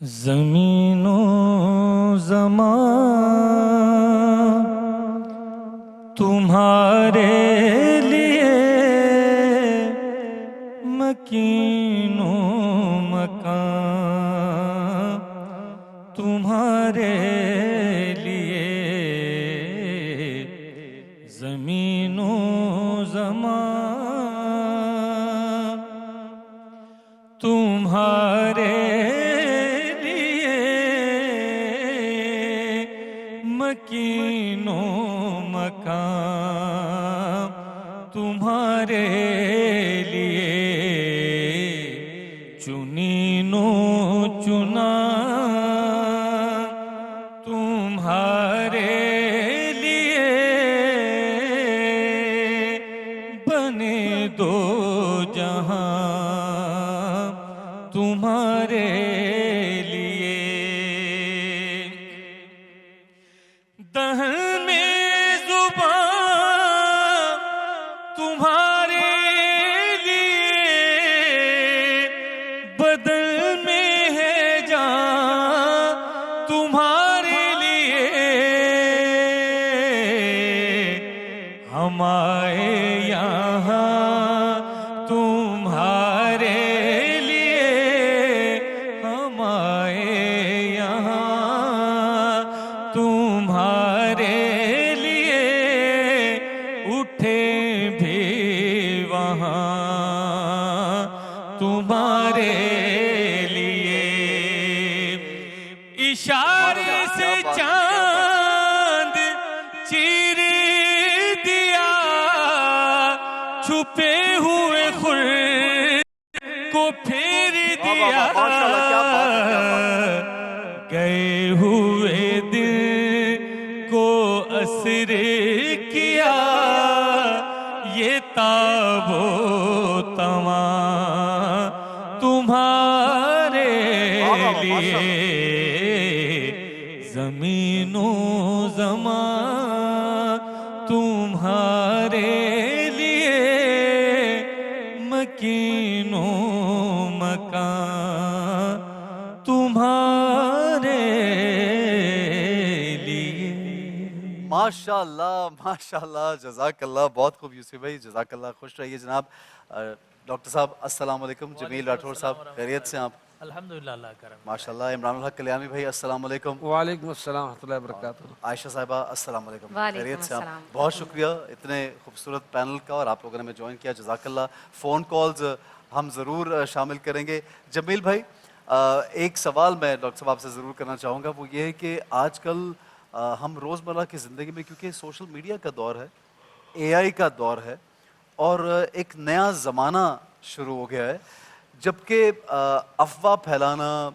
زمین و زمان تمہارے لیے مکین و مکان تمہارے لیے زمین و زمان تمہارے مکین و مکان تمہارے لیے چنین و چنا تمہارے لیے بنے دو جہاں تمہارے لیے دہن میں زبان تمہارے لیے بدن میں ہے جان تمہارے لیے ہم آئے یہاں تمہارے لیے ہم آئے یہاں تمہارے لیے اٹھے بھی وہاں تمہارے لیے اشارے سے چاند چیر دیا چھپے ہوئے خورشید کو پھیر دیا گئے ہوئے دل کو اسر کیا یہ تاب و تواں تمہارے لیے زمین و زمان تمہارے لیے مکین و مکان تمہارے لیے۔ ماشاءاللہ جزاک اللہ، بہت خوب یوسف بھائی، جزاک اللہ، خوش رہیے جناب۔ ڈاکٹر صاحب السلام علیکم، جمیل راٹھور صاحب خیریت سے آپ؟ الحمدللہ اللہ کرم۔ ماشاءاللہ۔ عمران الحق کلیانی بھائی السلام علیکم۔ وعلیکم السلام ورحمۃ اللہ وبرکاتہ۔ عائشہ صاحبہ السلام علیکم، خیریت سے آپ؟ السلام۔ بہت شکریہ اتنے خوبصورت پینل کا، اور آپ لوگوں نے ہمیں جوائن کیا، جزاک اللہ۔ فون کالز ہم ضرور شامل کریں گے۔ جمیل بھائی، ایک سوال میں ڈاکٹر صاحب آپ سے ضرور کرنا چاہوں گا، وہ یہ ہے کہ آج کل ہم روزمرہ کی زندگی میں، کیونکہ سوشل میڈیا کا دور ہے، اے آئی کا دور ہے، اور ایک نیا زمانہ شروع ہو گیا ہے، جبکہ افواہ پھیلانا،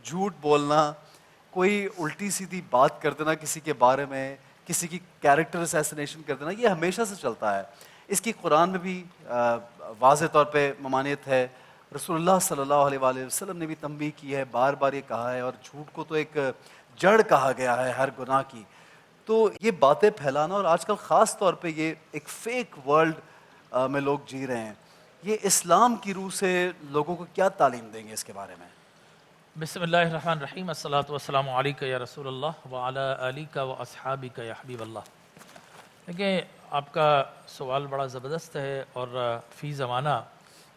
جھوٹ بولنا، کوئی الٹی سیدھی بات کر دینا کسی کے بارے میں، کسی کی کیریکٹر اسیسینیشن کر دینا، یہ ہمیشہ سے چلتا ہے۔ اس کی قرآن میں بھی واضح طور پہ ممانعت ہے، رسول اللہ صلی اللہ علیہ وآلہ وسلم نے بھی تنبیہ کی ہے، بار بار یہ کہا ہے، اور جھوٹ کو تو ایک جڑ کہا گیا ہے ہر گناہ کی۔ تو یہ باتیں پھیلانا، اور آج کل خاص طور پہ یہ ایک فیک ورلڈ میں لوگ جی رہے ہیں، یہ اسلام کی روح سے لوگوں کو کیا تعلیم دیں گے اس کے بارے میں؟ بسم اللہ الرحمن الرحیم، الصلاۃ والسلام علیک یا رسول اللہ وعلی آلک و اصحابک یا حبیب اللہ۔ دیکھیں، آپ کا سوال بڑا زبردست ہے، اور فی زمانہ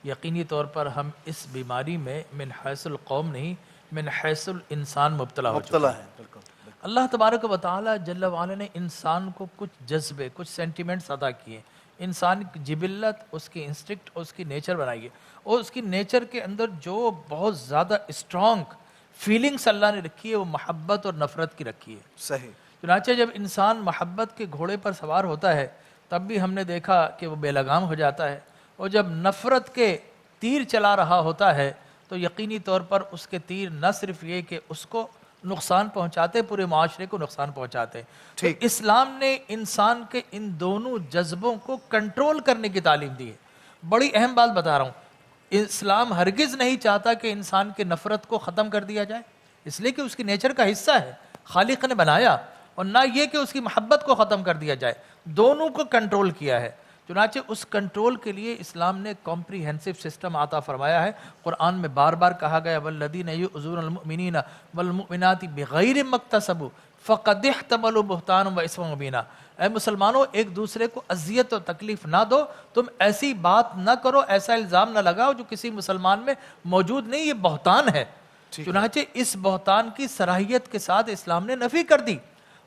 یقینی طور پر ہم اس بیماری میں من حیث القوم نہیں، من حیث الانسان مبتلا ہو چکے ہے، بالکل۔ اللہ تبارک و تعالی جل وعلا نے انسان کو کچھ جذبے، کچھ سینٹیمنٹس عطا کیے، انسان کی جبلت، اس کی انسٹنکٹ، اس کی نیچر بنائی ہے، اور اس کی نیچر کے اندر جو بہت زیادہ اسٹرانگ فیلنگس اللہ نے رکھی ہے، وہ محبت اور نفرت کی رکھی ہے۔ صحیح۔ چنانچہ جب انسان محبت کے گھوڑے پر سوار ہوتا ہے، تب بھی ہم نے دیکھا کہ وہ بے لگام ہو جاتا ہے، اور جب نفرت کے تیر چلا رہا ہوتا ہے تو یقینی طور پر اس کے تیر نہ صرف یہ کہ اس کو نقصان پہنچاتے، پورے معاشرے کو نقصان پہنچاتے۔ تو اسلام نے انسان کے ان دونوں جذبوں کو کنٹرول کرنے کی تعلیم دی ہے۔ بڑی اہم بات بتا رہا ہوں، اسلام ہرگز نہیں چاہتا کہ انسان کے نفرت کو ختم کر دیا جائے، اس لیے کہ اس کی نیچر کا حصہ ہے، خالق نے بنایا، اور نہ یہ کہ اس کی محبت کو ختم کر دیا جائے، دونوں کو کنٹرول کیا ہے۔ چنانچہ اس کنٹرول کے لیے اسلام نے کمپریہنسو سسٹم عطا فرمایا ہے. قرآن میں بار بار کہا گیا والذین یؤذون المؤمنین والمؤمنات بغیر ما اکتسبوا فقد احتملوا بہتانا و اثما مبینا. اے مسلمانوں ایک دوسرے کو اذیت و تکلیف نہ دو, تم ایسی بات نہ کرو, ایسا الزام نہ لگاؤ جو کسی مسلمان میں موجود نہیں, یہ بہتان ہے. چنانچہ اس بہتان کی صلاحیت کے ساتھ اسلام نے نفی کر دی.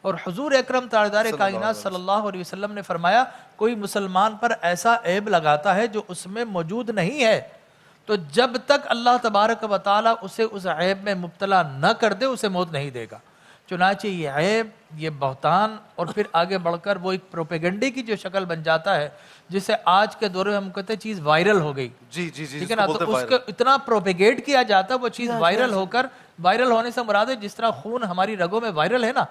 اور حضور اکرم تاجدار کائنات صلی اللہ علیہ وسلم نے فرمایا کوئی مسلمان پر ایسا عیب لگاتا ہے جو اس میں موجود نہیں ہے تو جب تک اللہ تبارک و تعالیٰ اسے اس عیب میں مبتلا نہ کر دے اسے موت نہیں دے گا. چنانچہ یہ عیب, یہ بہتان, اور پھر آگے بڑھ کر وہ ایک پروپیگنڈے کی جو شکل بن جاتا ہے جسے آج کے دور میں ہم کہتے ہیں چیز وائرل ہو گئی. جی جی جی, ٹھیک ہے نا, تو اس کو اتنا پروپیگیٹ کیا جاتا ہے وہ چیز وائرل ہو کر, وائرل ہونے سے مراد ہے جس طرح خون ہماری رگوں میں وائرل ہے نا,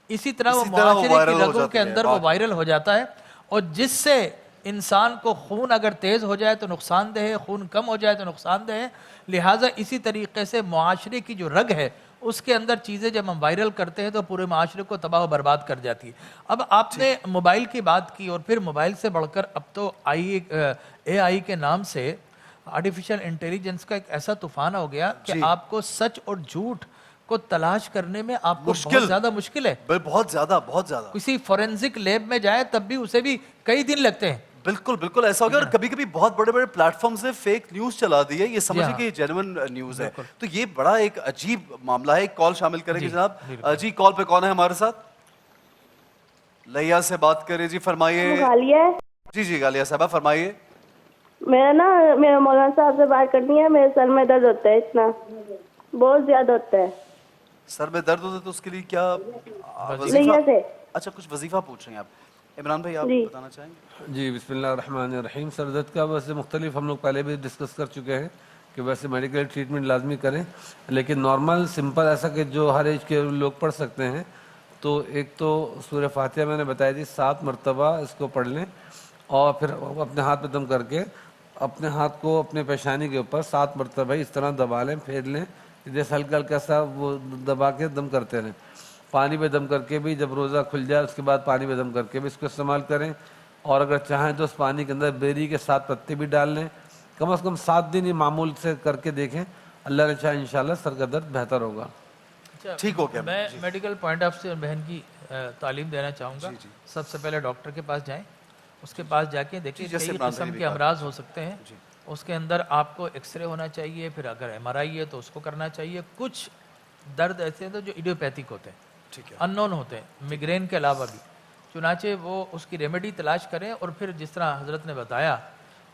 اسی طرح وہ معاشرے کی رگوں کے اندر وہ وائرل ہو جاتا ہے, اور جس سے انسان کو خون اگر تیز ہو جائے تو نقصان دہ ہے, خون کم ہو جائے تو نقصان دہ ہے. لہٰذا اسی طریقے سے معاشرے کی جو رگ ہے اس کے اندر چیزیں جب ہم وائرل کرتے ہیں تو پورے معاشرے کو تباہ و برباد کر جاتی ہے. اب آپ نے موبائل کی بات کی, اور پھر موبائل سے بڑھ کر اب تو اے آئی کے نام سے آرٹیفیشل انٹیلیجنس کا ایک ایسا طوفان ہو گیا کہ آپ کو سچ اور جھوٹ کو تلاش کرنے میں آپ کو بہت زیادہ مشکل ہے. بہت زیادہ, بہت زیادہ. کسی فورینزک لیب میں جائے تب بھی اسے بھی کئی دن لگتے ہیں. بالکل بالکل ایسا ہو گیا, اور کبھی کبھی بہت بڑے بڑے پلیٹ فارمز نے فیک نیوز چلا دی ہے, یہ سمجھے کہ یہ جینوئن نیوز ہے. تو یہ بڑا ایک عجیب معاملہ ہے. ایک کال شامل کریں گے جناب. جی کال پہ کون ہے ہمارے ساتھ؟ لیا سے بات کریں جی, فرمائیے. جی جی غالیہ صاحبہ فرمائیے. میرا مولانا صاحب سے بات کرنی ہے. میرے سر میں درد ہوتا ہے, اتنا بہت زیادہ ہوتا ہے. سر میں درد ہوتا ہے تو اس کے لیے کیا وظیفہ؟ اچھا کچھ وظیفہ پوچھ رہے ہیں آپ. عمران بھائی آپ بتانا چاہیں گے؟ جی بسم اللہ الرحمن الرحیم. سر درد کا ویسے مختلف ہم لوگ پہلے بھی ڈسکس کر چکے ہیں کہ ویسے میڈیکل ٹریٹمنٹ لازمی کریں, لیکن نارمل سمپل ایسا کہ جو ہر ایج کے لوگ پڑھ سکتے ہیں. تو ایک تو سورہ فاتحہ میں نے بتایا تھی 7 مرتبہ اس کو پڑھ لیں, اور پھر اپنے ہاتھ پہ دم کر کے اپنے ہاتھ کو اپنے پیشانی کے اوپر 7 مرتبہ اس طرح دبا لیں, پھیر لیں, جیسے ہلکا ہلکا سا وہ دبا کے دم کرتے رہیں. پانی پہ دم کر کے بھی جب روزہ کھل جائے اس کے بعد پانی پہ دم کر کے بھی اس کو استعمال کریں, اور اگر چاہیں تو اس پانی کے اندر بیری کے 7 پتے بھی ڈال لیں. کم از کم 7 دن یہ معمول سے کر کے دیکھیں, اللہ نے چاہے انشاءاللہ سر کا درد بہتر ہوگا. ٹھیک ہو گیا. میں میڈیکل پوائنٹ آف سے بہن کی تعلیم دینا چاہوں گا. سب سے پہلے ڈاکٹر کے پاس جائیں, اس کے پاس جا کے دیکھیں کئی قسم کے امراض ہو سکتے ہیں. اس کے اندر آپ کو ایکس رے ہونا چاہیے, پھر اگر ایم آر آئی ہے تو اس کو کرنا چاہیے. کچھ درد ایسے ہیں جو ایڈیوپیتھک ہوتے ہیں, ان نون ہوتے ہیں, میگرین کے علاوہ بھی. چنانچہ وہ اس کی ریمیڈی تلاش کریں, اور پھر جس طرح حضرت نے بتایا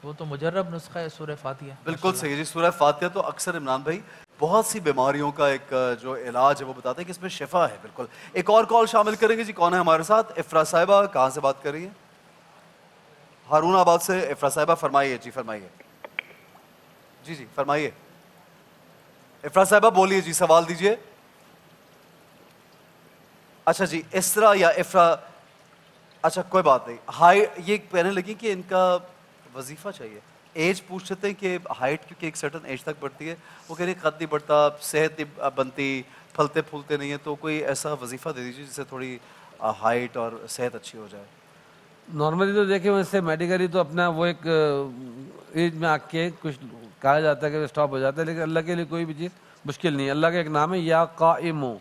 وہ تو مجرب نسخہ ہے سورہ فاتحہ. بالکل صحیح جی. سورہ فاتحہ تو اکثر عمران بھائی بہت سی بیماریوں کا ایک جو علاج ہے وہ بتاتے ہیں کہ اس میں شفا ہے. بالکل. ایک اور کال شامل کریں گے جی. کون ہے ہمارے ساتھ؟ افرا صاحبہ کہاں سے بات کر رہی ہیں؟ ہارون آباد سے. افرا صاحبہ فرمائیے. جی فرمائیے. جی جی فرمائیے. افرا صاحبہ بولیے جی, سوال دیجیے. اچھا جی اسرا یا افرا, اچھا کوئی بات نہیں. ہائی یہ کہنے لگی کہ ان کا وظیفہ چاہیے. ایج پوچھ رہے ہیں کہ ہائٹ کیونکہ ایک سرٹن ایج تک بڑھتی ہے, وہ کہہ رہی قد نہیں بڑھتا, صحت نہیں بنتی, پھلتے پھولتے نہیں ہیں, تو کوئی ایسا وظیفہ دے دیجیے جس سے تھوڑی ہائٹ اور صحت اچھی ہو جائے. نارملی تو دیکھیں ویسے میڈیکلی تو اپنا وہ ایک ایج میں آ کے کچھ کہا جاتا ہے کہ اسٹاپ ہو جاتا ہے, لیکن اللہ کے لیے کوئی بھی چیز مشکل نہیں ہے. اللہ کا ایک نام ہے یا قائمو,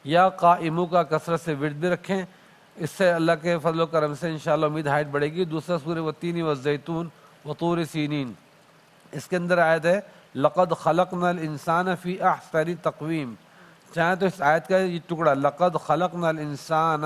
یا قائمو کا کثرت سے ورد بھی رکھیں, اس سے اللہ کے فضل و کرم سے انشاءاللہ امید ہائٹ بڑھے گی. دوسرا سورہ والتین والزیتون وطور سینین, اس کے اندر آیت ہے لقد خلقنا الانسان فی احسن تقویم. چاہیں تو اس آیت کا یہ ٹکڑا لقد خلقنا الانسان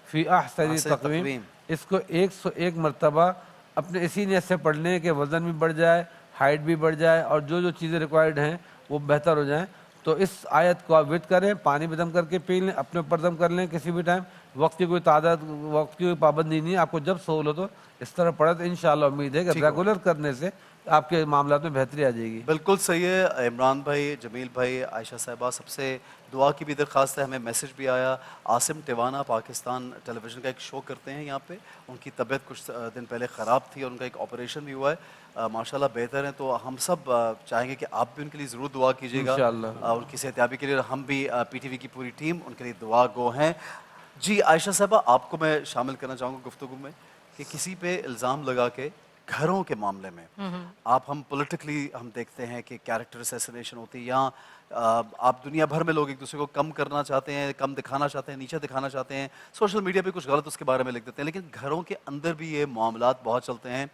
فی احسن تقویم, اس کو 101 مرتبہ اپنے اسی نیت سے پڑھ لیں کہ وزن بھی بڑھ جائے, ہائٹ بھی بڑھ جائے, اور جو جو چیزیں ریکوائرڈ ہیں وہ بہتر ہو جائیں. تو اس آیت کو آپ ورد کریں, پانی میں دم کر کے پی لیں, اپنے اوپر دم کر لیں کسی بھی ٹائم. وقت کی کوئی تعداد, وقت کی کوئی پابندی نہیں ہے, آپ کو جب سہولت ہو اس طرح پڑھے تو انشاءاللہ امید ہے کہ ریگولر کرنے سے آپ کے معاملات میں بہتری آ جائے گی. بالکل صحیح ہے. عمران بھائی, جمیل بھائی, عائشہ صاحبہ, سب سے دعا کی بھی درخواست ہے. ہمیں میسج بھی آیا, عاصم ٹیوانا پاکستان ٹیلی ویژن کا ایک شو کرتے ہیں یہاں پہ, ان کی طبیعت کچھ دن پہلے خراب تھی اور ان کا ایک آپریشن بھی ہوا ہے, ماشاءاللہ بہتر ہیں. تو ہم سب چاہیں گے کہ آپ بھی ان کے لیے ضرور دعا کیجیے گا ان کی صحتیابی کے لیے, اور ہم بھی پی ٹی وی کی پوری ٹیم ان کے لیے دعا گو ہیں. جی عائشہ صاحبہ, آپ کو میں شامل کرنا چاہوں گا گفتگو میں. کہ کسی پہ الزام لگا کے گھروں کے معاملے میں ہم پولیٹیکلی ہم دیکھتے ہیں کہ کیریکٹر اسیسینیشن ہوتی ہے، یا آپ دنیا بھر میں لوگ ایک دوسرے کو کم کرنا چاہتے ہیں، کم دکھانا چاہتے ہیں، نیچے دکھانا چاہتے ہیں، سوشل میڈیا پہ کچھ غلط اس کے بارے میں لکھ دیتے ہیں، لیکن گھروں کے اندر بھی یہ معاملات بہت چلتے ہیں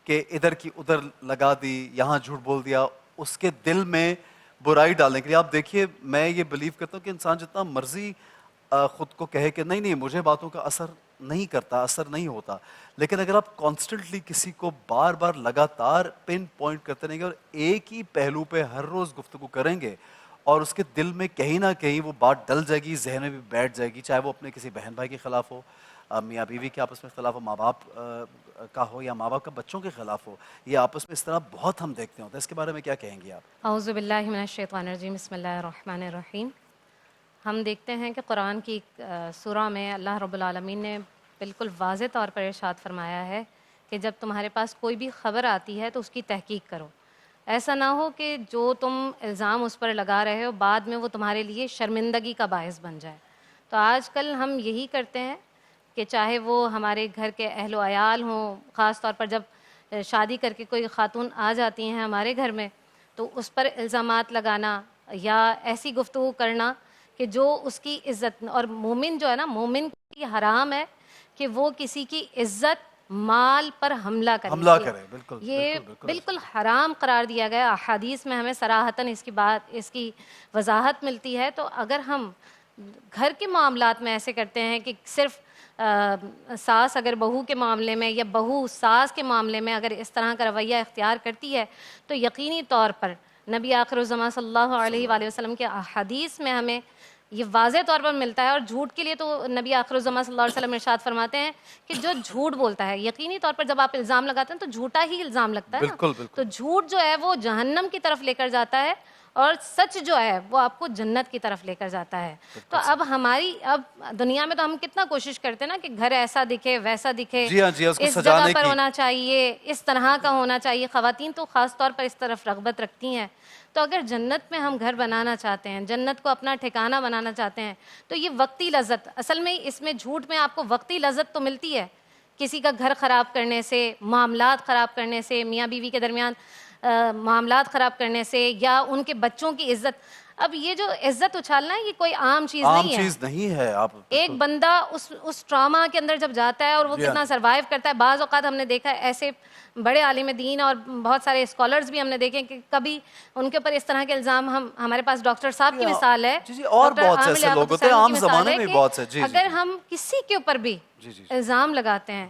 کہ ادھر کی ادھر لگا دی، یہاں جھوٹ بول دیا، اس کے دل میں برائی ڈالنے کے لیے۔ آپ دیکھیے، میں یہ بلیو کرتا ہوں کہ انسان جتنا مرضی خود کو کہے کہ نہیں مجھے باتوں کا اثر نہیں کرتا، اثر نہیں ہوتا، لیکن اگر آپ کانسٹنٹلی کسی کو بار بار لگاتار پن پوائنٹ کرتے رہیں گے اور ایک ہی پہلو پہ ہر روز گفتگو کریں گے اور اس کے دل میں کہیں نہ کہیں وہ بات ڈل جائے گی، ذہن میں بھی بیٹھ جائے گی، چاہے وہ اپنے کسی بہن بھائی کے خلاف ہو، میاں بیوی کے آپس میں اختلاف ہو، ماں باپ کا ہو، یا ماں باپ کا بچوں کے خلاف ہو، یہ آپس میں اس طرح بہت ہم دیکھتے ہوتے ہیں۔ اس کے بارے میں کیا کہیں گے آپ؟ اعوذ باللہ من الشیطان الرجیم، بسم اللہ الرحمن الرحیم۔ ہم دیکھتے ہیں کہ قرآن کی سورہ میں اللہ رب العالمین نے بالکل واضح طور پر ارشاد فرمایا ہے کہ جب تمہارے پاس کوئی بھی خبر آتی ہے تو اس کی تحقیق کرو، ایسا نہ ہو کہ جو تم الزام اس پر لگا رہے ہو بعد میں وہ تمہارے لیے شرمندگی کا باعث بن جائے۔ تو آج کل ہم یہی کرتے ہیں کہ چاہے وہ ہمارے گھر کے اہل و عیال ہوں، خاص طور پر جب شادی کر کے کوئی خاتون آ جاتی ہیں ہمارے گھر میں، تو اس پر الزامات لگانا یا ایسی گفتگو کرنا کہ جو اس کی عزت، اور مومن جو ہے نا، مومن کی حرام ہے کہ وہ کسی کی عزت مال پر حملہ کرے، بالکل یہ بالکل حرام قرار دیا گیا۔ احادیث میں ہمیں صراحتاً اس کی وضاحت ملتی ہے۔ تو اگر ہم گھر کے معاملات میں ایسے کرتے ہیں کہ صرف ساس اگر بہو کے معاملے میں یا بہو ساس کے معاملے میں اگر اس طرح کا رویہ اختیار کرتی ہے تو یقینی طور پر نبی آخر الزمان صلی اللہ علیہ وآلہ وسلم کے احادیث میں ہمیں یہ واضح طور پر ملتا ہے۔ اور جھوٹ کے لیے تو نبی آخر الزمان صلی اللہ علیہ وسلم ارشاد فرماتے ہیں کہ جو جھوٹ بولتا ہے، یقینی طور پر جب آپ الزام لگاتے ہیں تو جھوٹا ہی الزام لگتا ہے نا، تو جھوٹ جو ہے وہ جہنم کی طرف لے کر جاتا ہے اور سچ جو ہے وہ آپ کو جنت کی طرف لے کر جاتا ہے۔ تو اب دنیا میں تو ہم کتنا کوشش کرتے ہیں نا کہ گھر ایسا دکھے ویسا دکھے، اس جگہ پر ہونا چاہیے، اس طرح کا ہونا چاہیے۔ خواتین تو خاص طور پر اس طرف رغبت رکھتی ہیں۔ تو اگر جنت میں ہم گھر بنانا چاہتے ہیں، جنت کو اپنا ٹھکانہ بنانا چاہتے ہیں، تو یہ وقتی لذت، اصل میں اس میں جھوٹ میں آپ کو وقتی لذت تو ملتی ہے، کسی کا گھر خراب کرنے سے، معاملات خراب کرنے سے، میاں بیوی کے درمیان معاملات خراب کرنے سے، یا ان کے بچوں کی عزت۔ اب یہ جو عزت اچھالنا ہے یہ کوئی عام چیز نہیں ہے۔ آپ ایک بندہ اس ٹراما کے اندر جب جاتا ہے اور وہ کتنا سروائیو کرتا ہے، بعض اوقات ہم نے دیکھا ہے ایسے بڑے عالم دین اور بہت سارے اسکالرز بھی ہم نے دیکھے کہ کبھی ان کے اوپر اس طرح کے الزام، ہمارے پاس ڈاکٹر صاحب کی مثال ہے، اور بہت سے ایسے لوگ ہوتے ہیں عام زمانے میں بہت سے، اگر ہم کسی کے اوپر بھی الزام لگاتے ہیں،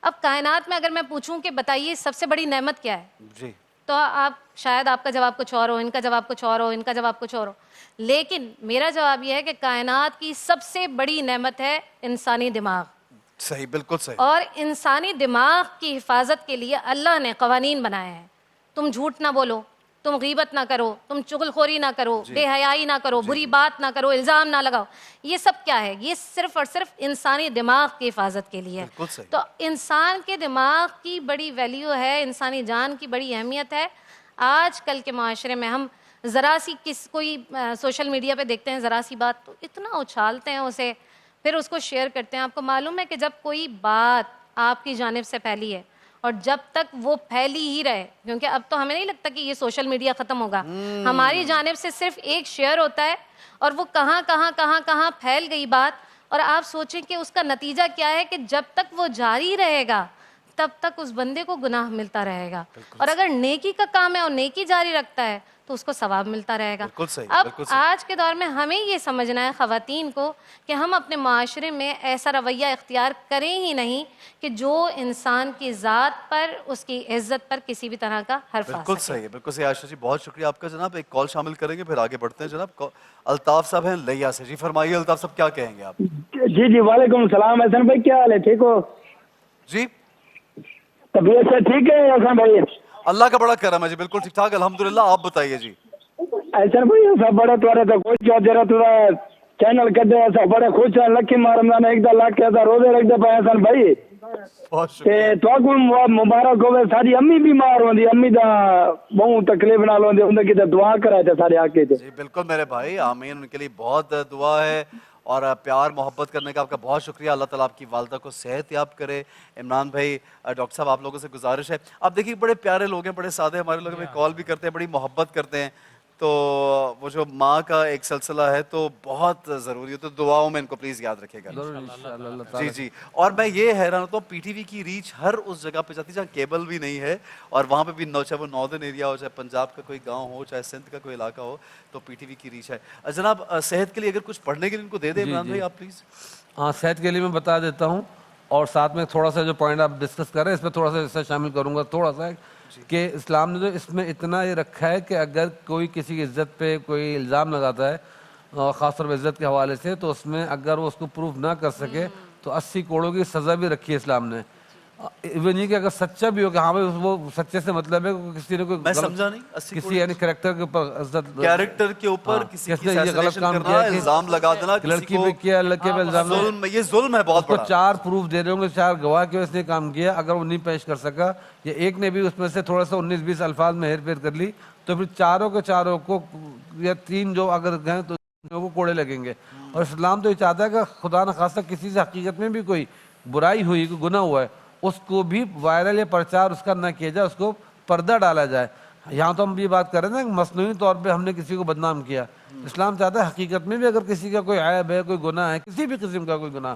اب کائنات میں اگر میں پوچھوں کہ بتائیے سب سے بڑی نعمت کیا ہے، تو شاید آپ کا جواب کچھ اور ہو، ان کا جواب کچھ اور ہو، ان کا جواب کچھ اور ہو، لیکن میرا جواب یہ ہے کہ کائنات کی سب سے بڑی نعمت ہے انسانی دماغ۔ صحیح، بالکل صحیح۔ اور انسانی دماغ کی حفاظت کے لیے اللہ نے قوانین بنائے ہیں۔ تم جھوٹ نہ بولو، تم غیبت نہ کرو، تم چغلخوری نہ کرو، بے حیائی نہ کرو، بری بات نہ کرو، الزام نہ لگاؤ۔ یہ سب کیا ہے؟ یہ صرف اور صرف انسانی دماغ کی حفاظت کے لیے۔ تو انسان کے دماغ کی بڑی ویلیو ہے، انسانی جان کی بڑی اہمیت ہے۔ آج کل کے معاشرے میں ہم ذرا سی کوئی سوشل میڈیا پہ دیکھتے ہیں ذرا سی بات تو اتنا اچھالتے ہیں اسے، پھر اس کو شیئر کرتے ہیں۔ آپ کو معلوم ہے کہ جب کوئی بات آپ کی جانب سے پھیلی ہے اور جب تک وہ پھیلی ہی رہے، کیونکہ اب تو ہمیں نہیں لگتا کہ یہ سوشل میڈیا ختم ہوگا، ہماری جانب سے صرف ایک شیئر ہوتا ہے اور وہ کہاں پھیل گئی بات، اور آپ سوچیں کہ اس کا نتیجہ کیا ہے کہ جب تک وہ جاری رہے گا تب تک اس بندے کو گناہ ملتا رہے گا، اور اگر نیکی کا کام ہے اور نیکی جاری رکھتا ہے تو اس کو ثواب ملتا رہے گا۔ اب آج کے دور میں ہمیں یہ سمجھنا ہے خواتین کو کہ ہم اپنے معاشرے میں ایسا رویہ اختیار کریں ہی نہیں کہ جو انسان کی ذات پر، اس کی عزت پر کسی بھی طرح کا حرف آ سکے۔ بالکل صحیح ہے، بالکل صحیح۔ عائشہ جی بہت شکریہ آپ کا۔ جناب ایک کال شامل کریں گے پھر آگے بڑھتے ہیں۔ جناب الطاف صاحب ہیں لیا سے، جی فرمائیے الطاف صاحب کیا کہیں گے آپ؟ جی وعلیکم السلام۔ احسن بھائی کیا حال ہے؟ ٹھیک ہو؟ جی طبیعت سے ٹھیک ہے احسن بھائی؟ اللہ کا بڑا کرم ہے جی، بالکل ٹھیک ٹھاک الحمدللہ۔ آپ بتائیے جی۔ احسن بھائی سب بڑا توڑا تو کوئی کیا دے رہا تھوڑا چینل کر دے، ایسا بڑے خوش ہیں لکی رمضان ایک دا لاکھ ایسا روزے رکھ دے پائے احسن بھائی۔ تو مبارک ہوئے۔ ساری امی بیمار ہوندی، امی دا بہت تکلیف نال ہوندی، ان کی دعا کرائے تھے سارے آکے تھے۔ جی بالکل میرے بھائی، آمین، ان کے لیے بہت دعا ہے اور پیار محبت کرنے کا آپ کا بہت شکریہ. اللہ تعالیٰ آپ کی والدہ کو صحت یاب کرے. عمران بھائی, ڈاکٹر صاحب آپ لوگوں سے گزارش ہے, آپ دیکھیے بڑے پیارے لوگ ہیں, بڑے سادے, ہمارے لوگ ہمیں کال بھی کرتے ہیں, بڑی محبت کرتے ہیں. تو وہ جو ماں کا ایک سلسلہ ہے تو بہت ضروری ہے, تو دعاؤں میں ان کو پلیز یاد رکھے گا. ضرور انشاءاللہ اللہ جی تعالیٰ. جی. اور میں یہ حیران ہوتا ہوں, پی ٹی وی کی ریچ ہر اس جگہ پہ جاتی ہے جہاں کیبل بھی نہیں ہے, اور وہاں پہ بھی چاہے وہ ناردرن ایریا ہو, چاہے پنجاب کا کوئی گاؤں ہو, چاہے سندھ کا کوئی علاقہ ہو, تو پی ٹی وی کی ریچ ہے. جناب صحت کے لیے اگر کچھ پڑھنے کے لیے ان کو دے دیں عمران بھائی آپ پلیز. ہاں, صحت کے لیے میں بتا دیتا ہوں, اور ساتھ میں تھوڑا سا جو پوائنٹ آپ ڈسکس کر رہے ہیں اس میں تھوڑا سا حصہ شامل کروں گا تھوڑا سا, کہ اسلام نے جو اس میں اتنا یہ رکھا ہے کہ اگر کوئی کسی کی عزت پہ کوئی الزام لگاتا ہے, خاص طور پہ عزت کے حوالے سے, تو اس میں اگر وہ اس کو پروف نہ کر سکے تو 80 کروڑ کی سزا بھی رکھی ہے اسلام نے. ایون یہ کہ اگر سچا بھی ہو کہ ہاں بھائی وہ سچے سے مطلب ہے کسی نے کوئی میں سمجھا نہیں, کسی یعنی کریکٹر کے اوپر عزت, کیریکٹر کے اوپر کسی کس کی نے یہ غلط assassination کام کرنا, کیا کہ الزام لگا دینا کسی لڑکی کو, پہ کیا, لڑکے پہ الزام, ظلم, یہ ظلم ہے بہت اس کو بڑا. 4 پروف دے رہے ہوں گے, 4 گواہ کے اس نے کام کیا, اگر وہ نہیں پیش کر سکا یا ایک نے بھی اس میں سے تھوڑا سا 19-20 الفاظ میں ہیر پھیر کر لی, تو پھر چاروں کے چاروں کو یا 3 جو اگر گئے تو کو کوڑے لگیں گے. اور اسلام تو یہ چاہتا ہے کہ خدا نخواستہ کسی سے حقیقت میں بھی کوئی برائی ہوئی, کوئی گناہ ہوا ہے, اس کو بھی وائرل یا پرچار اس کا نہ کیا جائے, اس کو پردہ ڈالا جائے. یہاں تو ہم یہ بات کر رہے ہیں نا کہ مصنوعی طور پہ ہم نے کسی کو بدنام کیا. اسلام چاہتا ہے حقیقت میں بھی اگر کسی کا کوئی عیب ہے, کوئی گناہ ہے, کسی بھی قسم کا کوئی گناہ,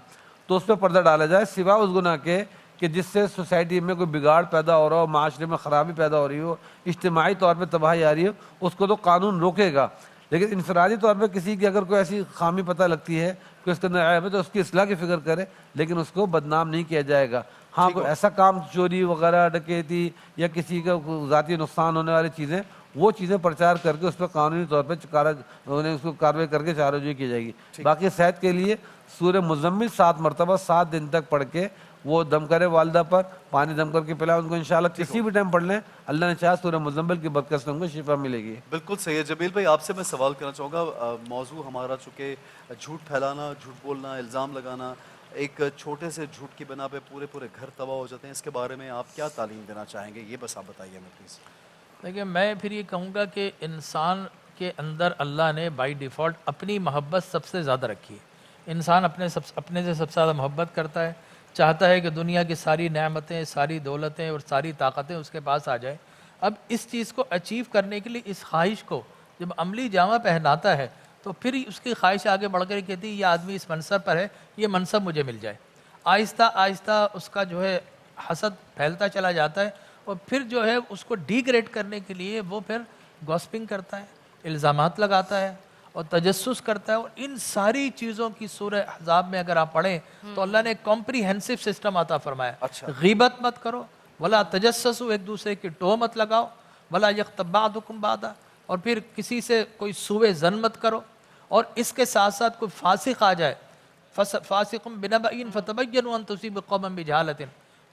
تو اس پہ پردہ ڈالا جائے, سوا اس گناہ کے کہ جس سے سوسائٹی میں کوئی بگاڑ پیدا ہو رہا ہو, معاشرے میں خرابی پیدا ہو رہی ہو, اجتماعی طور پہ تباہی آ رہی ہو, اس کو تو قانون روکے گا. لیکن انفرادی طور پہ کسی کی اگر کوئی ایسی خامی پتہ لگتی ہے کہ اس کے اندر عیب ہے تو اس کی اصلاح کی فکر کرے, لیکن اس کو بدنام نہیں کیا جائے گا. ہاں, کوئی ایسا کام, چوری وغیرہ, ڈکیتی یا کسی کا ذاتی نقصان ہونے والی چیزیں, وہ چیزیں پرچار کر کے اس پہ قانونی طور پہ اس کو کارروائی کر کے چارجوئی کی جائے گی. باقی صحت کے لیے سورہ مزمل 7 مرتبہ 7 دن تک پڑھ کے وہ دم کرے والدہ پر, پانی دم کر کے پلائے ان کو, انشاءاللہ کسی بھی ٹائم پڑھ لیں, اللہ نے چاہا سورہ مزمل کی برکت سے ان کو شفا ملے گی. بالکل صحیح ہے. جمیل بھائی آپ سے میں سوال کرنا چاہوں گا, موضوع ہمارا چونکہ جھوٹ پھیلانا, جھوٹ بولنا, الزام لگانا, ایک چھوٹے سے جھوٹ کی بنا پہ پورے گھر تباہ ہو جاتے ہیں, اس کے بارے میں آپ کیا تعلیم دینا چاہیں گے, یہ بس آپ بتائیے ہمیں پلیز. دیکھیں, میں پھر یہ کہوں گا کہ انسان کے اندر اللہ نے بائی ڈیفالٹ اپنی محبت سب سے زیادہ رکھی ہے. انسان اپنے سے سب سے زیادہ محبت کرتا ہے, چاہتا ہے کہ دنیا کی ساری نعمتیں, ساری دولتیں اور ساری طاقتیں اس کے پاس آ جائیں. اب اس چیز کو اچیو کرنے کے لیے اس خواہش کو جب عملی جامہ پہناتا ہے تو پھر اس کی خواہش آگے بڑھ کر کہتی ہے یہ آدمی اس منصب پر ہے, یہ منصب مجھے مل جائے. آہستہ آہستہ اس کا جو ہے حسد پھیلتا چلا جاتا ہے, اور پھر جو ہے اس کو ڈیگریڈ کرنے کے لیے وہ پھر گوسپنگ کرتا ہے, الزامات لگاتا ہے اور تجسس کرتا ہے. اور ان ساری چیزوں کی سورہ احزاب میں اگر آپ پڑھیں تو اللہ نے ایک کمپریہنسو سسٹم عطا فرمایا. غیبت مت کرو, ولا تجسسو, ایک دوسرے کی ٹو مت لگاؤ, ولا یغتب بعضکم بعضا, اور پھر کسی سے کوئی سوء ظن مت کرو. اور اس کے ساتھ ساتھ کوئی فاسق آ جائے, فاسق بنبأ فتبینوا ان تصیبوا قوما بجہالۃ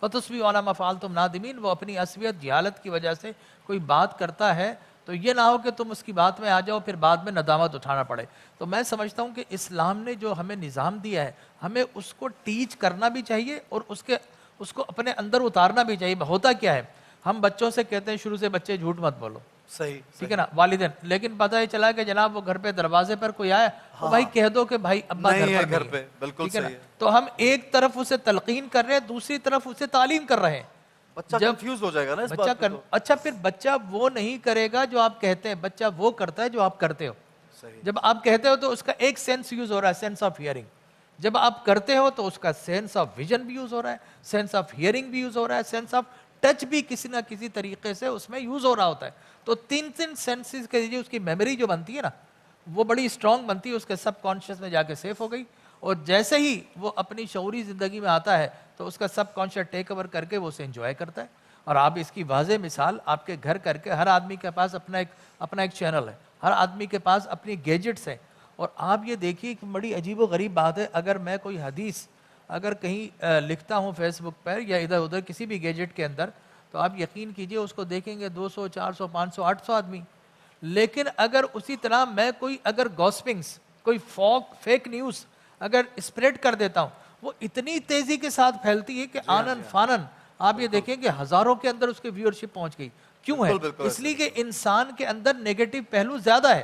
فتصبحوا علی ما فعلتم نادمین, وہ اپنی عصبیت جہالت کی وجہ سے کوئی بات کرتا ہے تو یہ نہ ہو کہ تم اس کی بات میں آ جاؤ پھر بعد میں ندامت اٹھانا پڑے. تو میں سمجھتا ہوں کہ اسلام نے جو ہمیں نظام دیا ہے ہمیں اس کو ٹیچ کرنا بھی چاہیے اور اس کو اپنے اندر اتارنا بھی چاہیے. ہوتا کیا ہے, ہم بچوں سے کہتے ہیں شروع سے بچے جھوٹ مت بولو, صحیح, ٹھیک ہے نا, والدین, لیکن پتہ یہ چلا کہ جناب وہ گھر پہ دروازے پر کوئی آیا تو بھائی کہہ دو کہ بھائی ابا گھر پہ, بالکل صحیح ہے. تو ہم ایک طرف اسے تلقین کر رہے ہیں, دوسری طرف اسے تعلیم کر رہے ہیں. بچہ کنفیوز ہو جائے گا نا اس بات پہ. اچھا, پھر بچہ وہ نہیں کرے گا جو آپ کہتے ہیں, بچہ وہ کرتا ہے جو آپ کرتے ہو. جب آپ کہتے ہو تو اس کا ایک سینس یوز ہو رہا ہے, سینس آف ہیئرنگ. جب آپ کرتے ہو تو اس کا سینس آف ویژن بھی یوز ہو رہا ہے, سینس آف ہیئرنگ بھی یوز ہو رہا ہے, سینس آف ٹچ بھی کسی نہ کسی طریقے سے اس میں یوز ہو رہا ہوتا ہے. تو 3 سینسز کے لیے اس کی میموری جو بنتی ہے نا وہ بڑی اسٹرانگ بنتی ہے, اس کے سب کانشیس میں جا کے سیف ہو گئی. اور جیسے ہی وہ اپنی شعوری زندگی میں آتا ہے تو اس کا سب کانشیس ٹیک اوور کر کے وہ اسے انجوائے کرتا ہے. اور آپ اس کی واضح مثال آپ کے گھر کر کے, ہر آدمی کے پاس اپنا ایک چینل ہے, ہر آدمی کے پاس اپنی گیجٹس ہیں. اور آپ یہ دیکھیے کہ بڑی عجیب و غریب بات ہے, اگر میں کوئی حدیث اگر کہیں لکھتا ہوں فیس بک پر یا ادھر ادھر کسی بھی گیجٹ کے اندر, تو آپ یقین کیجئے اس کو دیکھیں گے 200, 400, 500, 800 آدمی. لیکن اگر اسی طرح میں کوئی اگر گوسپنگز, کوئی فیک نیوز اگر اسپریڈ کر دیتا ہوں, وہ اتنی تیزی کے ساتھ پھیلتی ہے کہ آنن فانن آپ یہ دیکھیں کہ ہزاروں کے اندر اس کی ویورشپ پہنچ گئی. کیوں ہے؟ اس لیے کہ انسان کے اندر نیگیٹو پہلو زیادہ ہے,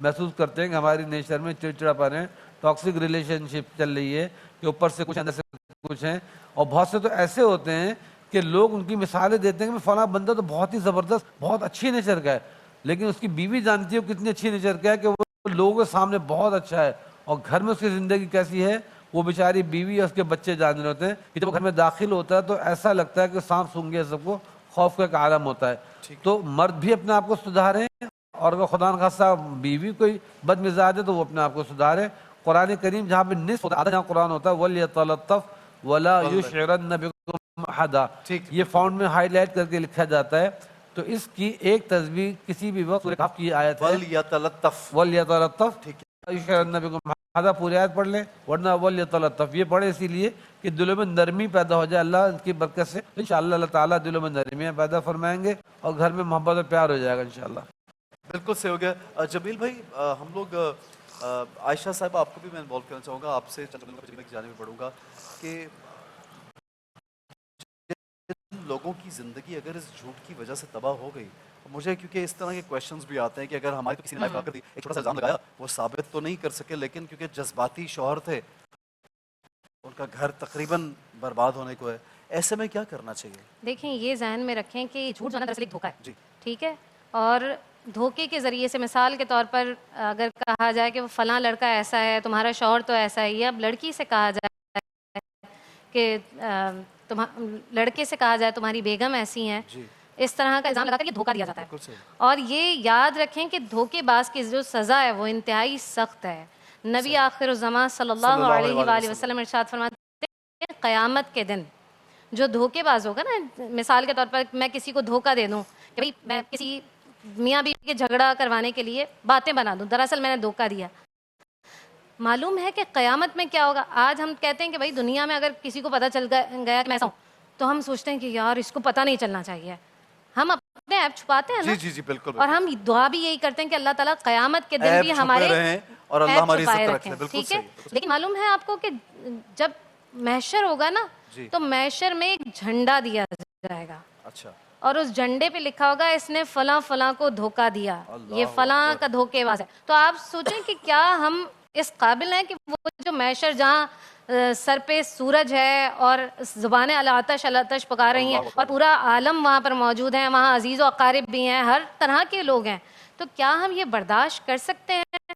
محسوس کرتے ہیں کہ ہماری نیچر میں چڑچڑاپن ہے, ٹاکسک ریلیشن شپ چل رہی ہے کہ اوپر سے کچھ اندر سے کچھ ہیں. اور بہت سے تو ایسے ہوتے ہیں کہ لوگ ان کی مثالیں دیتے ہیں کہ فلاں بندہ تو بہت ہی زبردست, بہت اچھی نیچر کا ہے, لیکن اس کی بیوی جانتی ہے وہ کتنی اچھی نیچر کا ہے کہ وہ لوگوں کے سامنے بہت اچھا ہے, اور گھر میں اس کی زندگی کیسی ہے وہ بیچاری بیوی اور اس کے بچے جان رہے ہوتے ہیں. کہ جب وہ گھر میں داخل ہوتا ہے تو ایسا لگتا ہے کہ سانپ سونگ گیا, سب کو خوف کا ایک عالم ہوتا ہے. تو مرد بھی اپنے آپ کو سدھاریں, اور اگر خدا نخواستہ بیوی کوئی بد مزاج ہے تو وہ اپنے آپ کو سدھارے. قرآن کریم جہاں پہ نصف ہوتا ہے, آدھا جہاں قرآن ہوتا ہے وَلْيَتَلَطَّفْ وَلَا يُشْعِرَنَّ بِكُمْ أَحَدًا, یہ فاؤنڈ میں ہائی لائٹ کر کے لکھا جاتا ہے. تو اس کی ایک تصویر کسی بھی وقت سورہ کہف کی آیت ہے وَلْيَتَلَطَّفْ وَلْيَتَلَطَّفْ يُشْعِرَنَّ بِكُمْ أَحَدًا, پوری آیت پڑھ لیں, ورنہ وَلْيَتَلَطَّفْ یہ پڑھے اسی لیے کہ دلوں میں نرمی پیدا ہو جائے اللہ کی برکت سے. انشاءاللہ اللہ تعالیٰ دلوں میں نرمیاں پیدا فرمائیں گے اور گھر میں محبت اور پیار ہو جائے گا انشاءاللہ. بالکل صحیح ہو گیا. جمیل بھائی, ہم لوگ عائشہ صاحبہ آپ کو بھی میں انوالو کرنا چاہوں گا, آپ سے چند کی جانب میں پڑھوں گا کہ لوگوں کی زندگی اگر اس جھوٹ کی وجہ سے تباہ ہو گئی, مجھے کیونکہ اس طرح کے کویشچنز بھی آتے ہیں کہ اگر ہماری تو کسی نے لائف خراب کر دی, ایک چھوٹا سا الزام لگایا, وہ ثابت تو نہیں کر سکے, لیکن کیونکہ جذباتی شوہر تھے, ان کا گھر تقریباً برباد ہونے کو ہے, ایسے میں کیا کرنا چاہیے؟ دیکھیں یہ ذہن میں رکھیں کہ جھوٹ جو ہے نا دراصل ایک دھوکہ ہے. جی ٹھیک ہے, اور دھوکے کے ذریعے سے مثال کے طور پر اگر کہا جائے کہ وہ فلاں لڑکا ایسا ہے, تمہارا شوہر تو ایسا ہے, یا اب لڑکی سے کہا جائے کہ لڑکے سے کہا جائے تمہاری بیگم ایسی ہیں, اس طرح کا الزام لگا کر یہ دھوکہ دیا جاتا ہے. اور یہ یاد رکھیں کہ دھوکے باز کی جو سزا ہے وہ انتہائی سخت ہے. نبی آخر الزمان صلی اللہ علیہ وآلہ وسلم ارشاد فرماتے ہیں قیامت کے دن جو دھوکے باز ہوگا نا, مثال کے طور پر میں کسی کو دھوکہ دے دوں کہ بھائی میں کسی میاں بیوی کے جھگڑا کروانے کے لیے باتیں بنا دوں, دراصل میں نے دھوکہ دیا. معلوم ہے کہ قیامت میں کیا ہوگا. آج ہم کہتے ہیں کہ بھائی دنیا میں اگر کسی کو پتہ چل گیا کہ میں ایسا ہوں تو ہم سوچتے ہیں کہ یار اس کو پتہ نہیں چلنا چاہیے, ہم اپنے ایپ چھپاتے ہیں نا. جی بالکل. اور ہم دعا بھی یہی کرتے ہیں کہ اللہ تعالیٰ قیامت کے دن بھی ہمارے اور اللہ ہماری چھپائے عزت رکھیں. رکھے. ٹھیک ہے, لیکن معلوم ہے آپ کو کہ جب محشر ہوگا نا تو محشر میں ایک جھنڈا دیا جائے گا, اچھا, اور اس جھنڈے پہ لکھا ہوگا اس نے فلاں فلاں کو دھوکہ دیا, یہ فلاں کا دھوکے باز ہے. تو آپ سوچیں کہ کیا ہم اس قابل ہیں کہ وہ جو محشر جہاں سر پہ سورج ہے اور زبانیں العطش العطش پکا رہی ہیں اور پورا عالم وہاں پر موجود ہے, وہاں عزیز و اقارب بھی ہیں, ہر طرح کے لوگ ہیں, تو کیا ہم یہ برداشت کر سکتے ہیں؟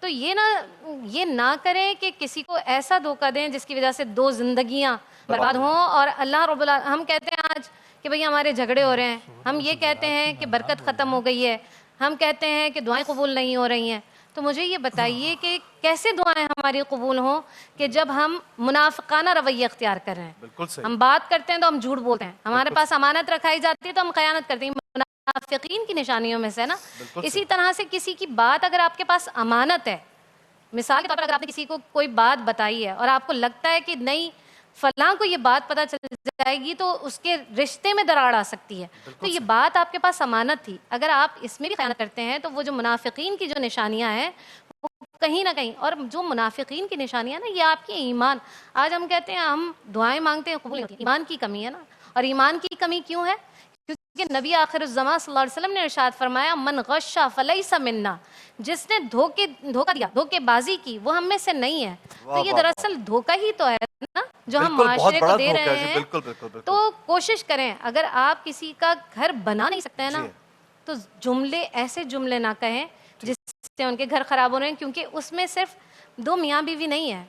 تو یہ نہ کریں کہ کسی کو ایسا دھوکہ دیں جس کی وجہ سے دو زندگیاں برباد ہوں. اور اللہ رب العالمین, ہم کہتے ہیں آج کہ بھئی ہمارے جھگڑے ہو رہے ہیں, ہم یہ کہتے ہیں کہ برکت ختم ہو گئی ہے, ہم کہتے ہیں کہ دعائیں قبول نہیں ہو رہی ہیں. تو مجھے یہ بتائیے کہ کیسے دعائیں ہماری قبول ہوں کہ جب ہم منافقانہ رویہ اختیار کر رہے ہیں. ہم بات کرتے ہیں تو ہم جھوٹ بولتے ہیں, ہمارے پاس امانت رکھائی جاتی ہے تو ہم خیانت کرتے ہیں, منافقین کی نشانیوں میں سے نا. اسی طرح سے کسی کی بات اگر آپ کے پاس امانت ہے, مثال کے طور پر اگر آپ نے کسی کو کوئی بات بتائی ہے اور آپ کو لگتا ہے کہ نہیں فلاں کو یہ بات پتہ چل جائے گی تو اس کے رشتے میں دراڑ آ سکتی ہے, تو یہ بات آپ کے پاس امانت تھی, اگر آپ اس میں بھی خیانت کرتے ہیں تو وہ جو منافقین کی جو نشانیاں ہیں وہ کہیں نہ کہیں, اور جو منافقین کی نشانیاں نا یہ آپ کی ایمان. آج ہم کہتے ہیں ہم دعائیں مانگتے ہیں قبول نہیں ہوتی, ایمان کی کمی ہے نا. اور ایمان کی کمی کیوں ہے؟ کیونکہ نبی آخر الزمان صلی اللہ علیہ وسلم نے ارشاد فرمایا من غش فلیس منا, جس نے دھوکہ دیا, دھوکے بازی کی, وہ ہم میں سے نہیں ہے. تو یہ دراصل دھوکہ ہی تو ہے نا جو ہم معاشرے کو دے رہے ہیں. تو کوشش کریں, اگر آپ کسی کا گھر بنا نہیں سکتے ہیں نا تو ایسے جملے نہ کہیں جس سے ان کے گھر خراب ہو رہے ہیں, کیونکہ اس میں صرف دو میاں بیوی نہیں ہے,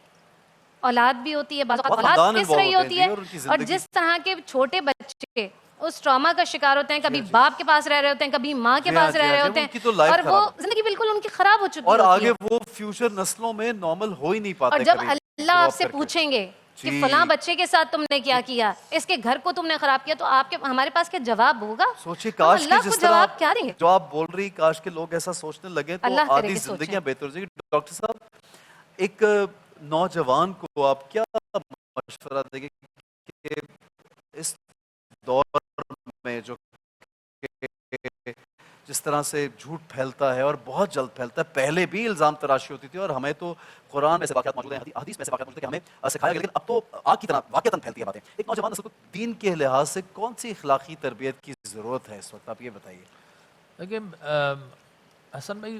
اولاد بھی ہوتی ہے, بعض اوقات اولاد پس رہی ہوتی ہے. اور جس طرح کے چھوٹے بچے اس ٹراما کا شکار ہوتے ہیں, کبھی باپ کے پاس رہ رہے ہوتے ہیں, کبھی ماں کے پاس رہ رہے ہوتے ہیں, اور وہ زندگی بالکل ان کی خراب ہو چکی ہے, اور آگے وہ فیوچر نسلوں میں نارمل ہو ہی نہیں پاتے. اور جب اللہ آپ سے پوچھیں گے کہ فلاں بچے کے ساتھ تم نے کیا کیا, اس کے گھر کو تم نے خراب کیا, تو آپ کے ہمارے پاس کیا جواب ہوگا؟ سوچیں کاش اللہ کو جواب کیا دیں گے؟ جو آپ بول رہی, کاش کے لوگ ایسا سوچنے لگے تو آدھی زندگیاں بہتر ہو جائیں گی. ڈاکٹر صاحب, ایک نوجوان کو آپ کیا مشورہ دیں گے کہ اس دور میں جو جس طرح سے جھوٹ پھیلتا ہے اور بہت جلد پھیلتا ہے, پہلے بھی الزام تراشی ہوتی تھی اور ہمیں تو قرآن میں سے واقعات موجود ہیں, حدیث میں سے واقعات موجود ہیں کہ ہمیں سکھایا گیا, لیکن اب تو آگ کی طرح واقعتاً پھیلتی ہے باتیں. ایک نوجوان نسل کو دین کے لحاظ سے کون سی اخلاقی تربیت کی ضرورت ہے اس وقت, آپ یہ بتائیے. دیکھیں حسن بھائی,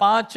5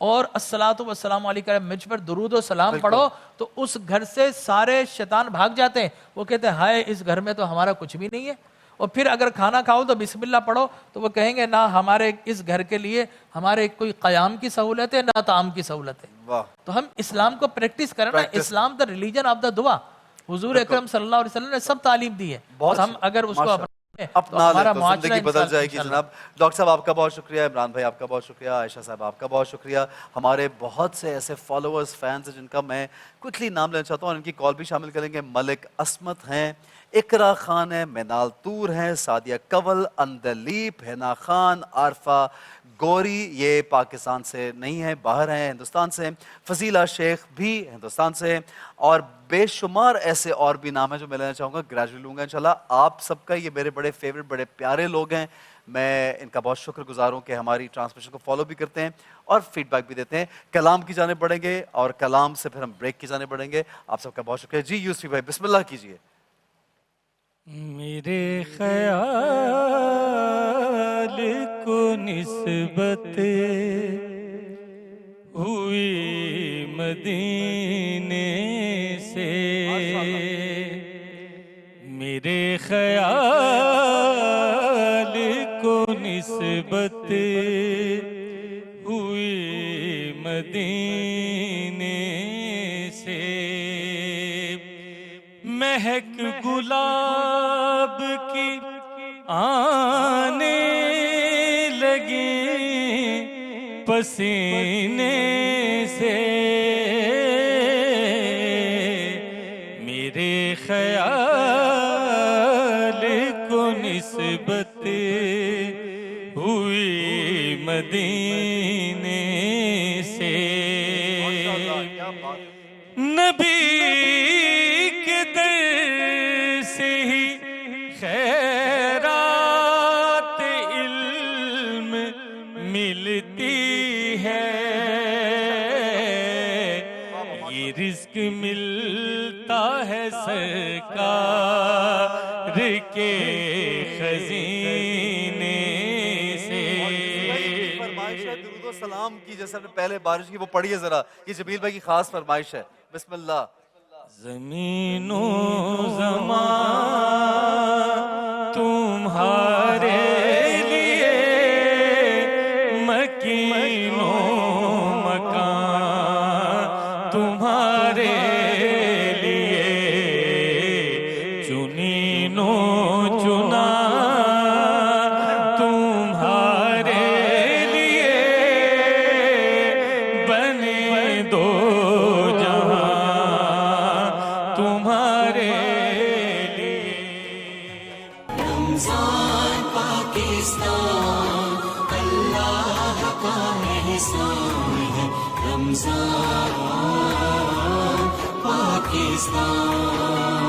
اور الصلاۃ والسلام علیکہ مجھ پر درود و سلام پڑھو تو اس گھر سے سارے شیطان بھاگ جاتے ہیں. وہ کہتے ہیں ہائے اس گھر میں تو ہمارا کچھ بھی نہیں ہے. اور پھر اگر کھانا کھاؤ تو بسم اللہ پڑھو تو وہ کہیں گے نہ ہمارے اس گھر کے لیے ہمارے کوئی قیام کی سہولت ہے نہ طعام کی سہولت ہے. تو ہم اسلام کو پریکٹس کریں نا. اسلام دا ریلیجن آف دا دعا. حضور اکرم صلی اللہ علیہ وسلم نے سب تعلیم دی ہے. ہم اگر اس کو اپنا لیں تو زندگی بدل جائے گی. جناب ڈاکٹر صاحب آپ کا بہت شکریہ, عمران بھائی آپ کا بہت شکریہ, عائشہ صاحب آپ کا بہت شکریہ. ہمارے بہت سے ایسے فالوورز فینس ہیں جن کا میں کوئکلی نام لینا چاہتا ہوں اور ان کی کال بھی شامل کریں گے. ملک عصمت ہیں, اقرا خان ہے, مینال طور ہیں, سعدیہ کنول, اندلیپ, حنا خان, عارفہ گوری, یہ پاکستان سے نہیں ہیں, باہر ہیں, ہندوستان سے ہیں. فضیلہ شیخ بھی ہندوستان سے ہیں, اور بے شمار ایسے اور بھی نام ہیں جو میں لینا چاہوں گا, گریجویٹ لوں گا انشاءاللہ. آپ سب کا یہ میرے بڑے فیوریٹ, بڑے پیارے لوگ ہیں. میں ان کا بہت شکر گزار ہوں کہ ہماری ٹرانسمیشن کو فالو بھی کرتے ہیں اور فیڈ بیک بھی دیتے ہیں. کلام کی جانب بڑھیں گے اور کلام سے پھر ہم بریک کی جانب بڑھیں گے. آپ سب کا بہت شکریہ. جی یوسفی بھائی بسم اللہ کیجیے. میرے خیال کو نسبت ہوئی مدینے سے, میرے خیال کو نسبت ہوئی مدینے سے. مہک گلاب کی آنے لگی پسینے سے, میرے خیال کو نسبت ہوئی مدینے سے. نبی کے در سے ہی خیرات علم ملتی ہے, یہ رزق ملتا ہے سرکار کے خزینے سے. فرمائش ہے درود و سلام کی, جیسے ہم نے پہلے بارش کی وہ پڑھیے ذرا, یہ جمیل بھائی کی خاص فرمائش ہے. بسم اللہ. زمین و زمان تمہارے لیے, مکین و مکان تمہارے لیے, چنین و چنا تمہارے لیے, بنے دو تمہارے لیے. رمضان پاکستان اللہ کا احسان ہے, رمضان پاکستان.